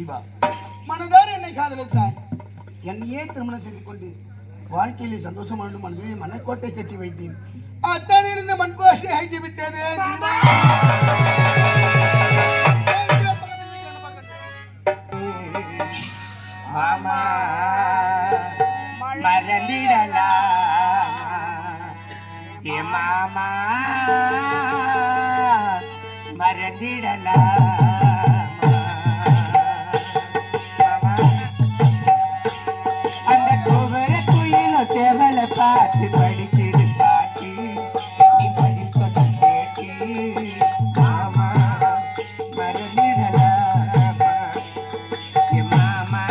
ஜீவா, மனதார என்னை காதலித்தாய். என்னையே திருமணம் செய்து கொண்டு வாழ்க்கையிலே சந்தோஷமான மனதிலே மனக்கோட்டை கட்டி வைத்தேன். அத்தான் இருந்த மண்கோட்டை ஆகிவிட்டது ஜீவா. மாமா மறந்திடலாம் ஏ மாமா மறந்திடலாம். அந்த கோவர குயிலோ தேவலை பார்த்து படிக்குது பாட்டி, நீ பதில் சொல்ல கேட்டி மாமா மறந்திடலாம் ஏ மாமா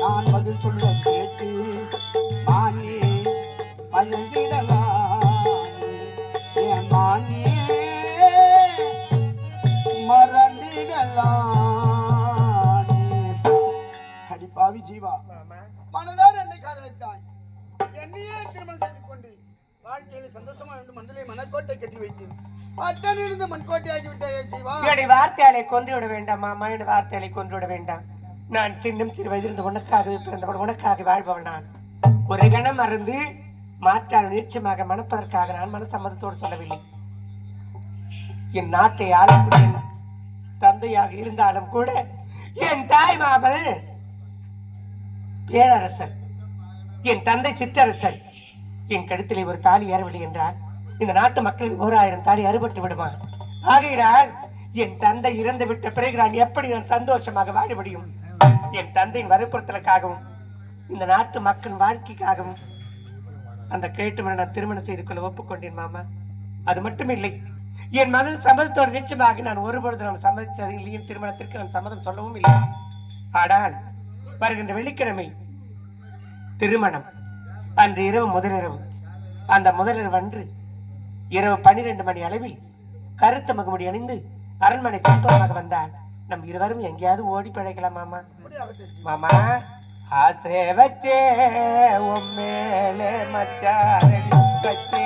நான் பதில் சொல்ல கேட்டு மானே மறந்திடலாம் என் மானே மறந்திடலாம். அடிப்பாவி ஜீவா, மனதார என்னை காதலித்தாய். என்னையே திருமணம் செய்து கொண்டு வாழ்க்கையில சந்தோஷமா என்று மனதிலே மனக்கோட்டை கட்டி வைத்தேன். அத்தனை இருந்த மண்கோட்டை ஆகிவிட்டாயே ஜீவா. என்னுடைய வார்த்தையாலை கொன்று விட வேண்டாம் மாமா, என்னுடைய வார்த்தையாலை கொன்று விட வேண்டாம். நான் சின்னம் சிறு வயதிலிருந்து உனக்காகவே பிறந்தவன், உனக்காக வாழ்பவன். நான் ஒரு கணம் மறந்து மாற்றான நிச்சயமாக மணப்பதற்காக நான் மனசம்மதத்தோடு சொல்லவில்லை. என் நாட்டை ஆளக்கூடிய தந்தையாக இருந்தாலும் கூட என் தாய் மாமன் பேரரசர், என் தந்தை சிற்றரசர். என் கழுத்திலே ஒரு தாலி ஏறவில்லை என்றால் இந்த நாட்டு மக்களின் 1000 தாலி அறுபட்டு விடுமா? ஆகையினால் என் தந்தை இறந்து விட்ட பிறகு நான் எப்படி நான் சந்தோஷமாக வாழ முடியும்? என் தந்தையின் வறுப்புறுத்தலுக்காகவும் இந்த நாட்டு மக்களின் வாழ்க்கைக்காகவும் அந்த கேட்டு நான் திருமணம் செய்து கொள்ள ஒப்புக்கொண்டேன் மாமா. அது மட்டும் இல்லை, என் மத சம்மதத்தோடு நிச்சயமாக நான் ஒருபொழுது நான் சம்மதித்தது இல்லையும், திருமணத்திற்கு நான் சம்மதம் சொல்லவும் இல்லை. ஆனால் வருகின்ற வெள்ளிக்கிழமை திருமணம். அன்று இரவு முதலிரவு. அந்த முதலிரவு அன்று இரவு 12 மணி அளவில் கருத்த முகமுடி அணிந்து அரண்மனை பின்புறமாக வந்தால் நம் இருவரும் எங்கேயாவது ஓடி பிழைக்கலாம் மாமா. மாமா ஆசை வச்சே உம்மேலே மச்சாரடி வச்சே